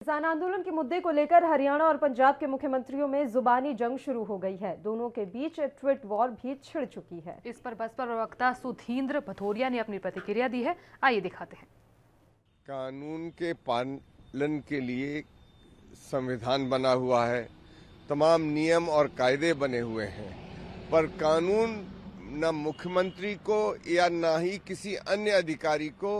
किसान आंदोलन के मुद्दे को लेकर हरियाणा और पंजाब के मुख्यमंत्रियों में जुबानी जंग शुरू हो गई है। दोनों के बीच ट्वीट वॉर भी छिड़ चुकी है। इस पर बसपा प्रवक्ता सुधींद्र भथोरिया ने अपनी प्रतिक्रिया दी है। आइए दिखाते हैं। कानून के पालन के लिए संविधान बना हुआ है, तमाम नियम और कायदे बने हुए हैं, पर कानून न मुख्यमंत्री को या न ही किसी अन्य अधिकारी को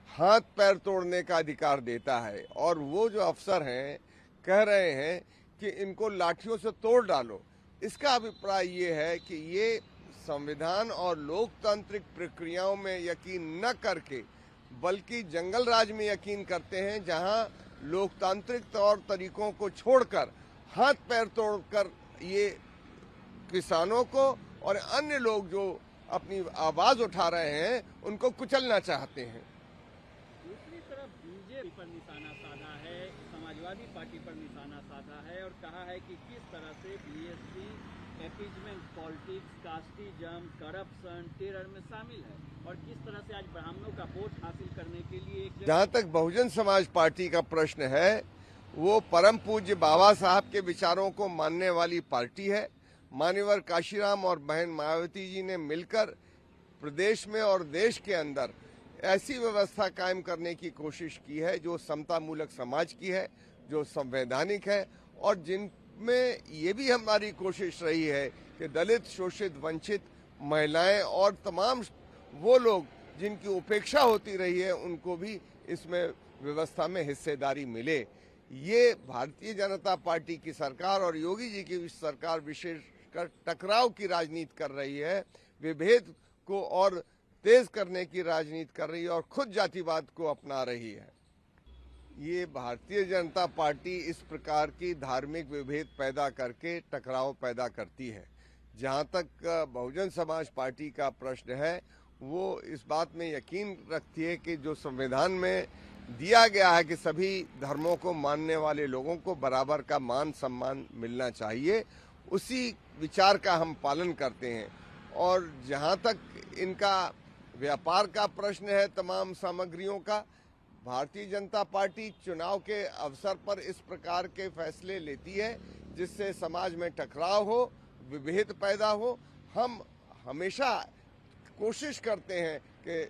हाथ पैर तोड़ने का अधिकार देता है। और वो जो अफसर हैं कह रहे हैं कि इनको लाठियों से तोड़ डालो। इसका अभिप्राय ये है कि ये संविधान और लोकतांत्रिक प्रक्रियाओं में यकीन न करके बल्कि जंगल राज में यकीन करते हैं, जहां लोकतांत्रिक तौर तरीकों को छोड़कर हाथ पैर तोड़कर ये किसानों को और अन्य लोग जो अपनी आवाज उठा रहे हैं उनको कुचलना चाहते हैं। दूसरी तरफ बीजेपी पर निशाना साधा है, समाजवादी पार्टी पर निशाना साधा है और कहा है कि किस तरह से BSP appeasement politics, casteism, corruption, terror में शामिल है और किस तरह से आज ब्राह्मणों का वोट हासिल करने के लिए जहां तक बहुजन समाज पार्टी का प्रश्न है, वो परम पूज्य बाबा साहब के विचारों को मानने वाली पार्टी है। मान्यवर काशीराम और बहन मायावती जी ने मिलकर प्रदेश में और देश के अंदर ऐसी व्यवस्था कायम करने की कोशिश की है जो समतामूलक समाज की है, जो संवैधानिक है और जिनमें ये भी हमारी कोशिश रही है कि दलित, शोषित, वंचित, महिलाएं और तमाम वो लोग जिनकी उपेक्षा होती रही है उनको भी इसमें व्यवस्था में हिस्सेदारी मिले। ये भारतीय जनता पार्टी की सरकार और योगी जी की सरकार विशेषकर टकराव की राजनीति कर रही है, विभेद को और तेज करने की राजनीति कर रही है और खुद जातिवाद को अपना रही है। ये भारतीय जनता पार्टी इस प्रकार की धार्मिक विभेद पैदा करके टकराव पैदा करती है। जहां तक बहुजन समाज पार्टी का प्रश्न है, वो इस बात में यकीन रखती है कि जो संविधान में दिया गया है कि सभी धर्मों को मानने वाले लोगों को बराबर का मान सम्मान मिलना चाहिए, उसी विचार का हम पालन करते हैं। और जहां तक इनका व्यापार का प्रश्न है तमाम सामग्रियों का, भारतीय जनता पार्टी चुनाव के अवसर पर इस प्रकार के फैसले लेती है जिससे समाज में टकराव हो, विभेद पैदा हो। हम हमेशा कोशिश करते हैं कि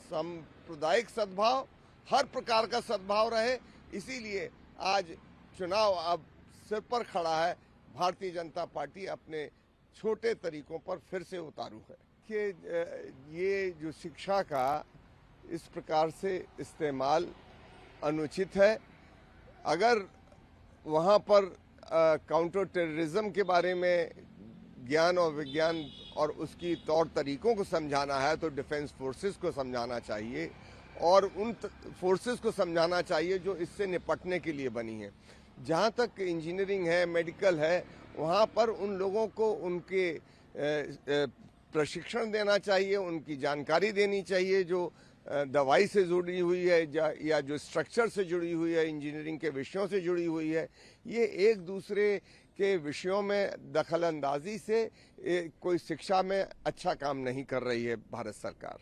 सांप्रदायिक सद्भाव, हर प्रकार का सद्भाव रहे। इसीलिए आज चुनाव अब सिर पर खड़ा है, भारतीय जनता पार्टी अपने छोटे तरीकों पर फिर से उतारू है कि ये जो शिक्षा का इस प्रकार से इस्तेमाल अनुचित है। अगर वहाँ पर काउंटर टेररिज्म के बारे में ज्ञान और विज्ञान और उसकी तौर तरीकों को समझाना है तो डिफेंस फोर्सेस को समझाना चाहिए और उन फोर्सेस को समझाना चाहिए जो इससे निपटने के लिए बनी है। जहाँ तक इंजीनियरिंग है, मेडिकल है, वहाँ पर उन लोगों को उनके प्रशिक्षण देना चाहिए, उनकी जानकारी देनी चाहिए जो दवाई से जुड़ी हुई है या जो स्ट्रक्चर से जुड़ी हुई है, इंजीनियरिंग के विषयों से जुड़ी हुई है। ये एक दूसरे के विषयों में दखल अंदाजी से कोई शिक्षा में अच्छा काम नहीं कर रही है भारत सरकार।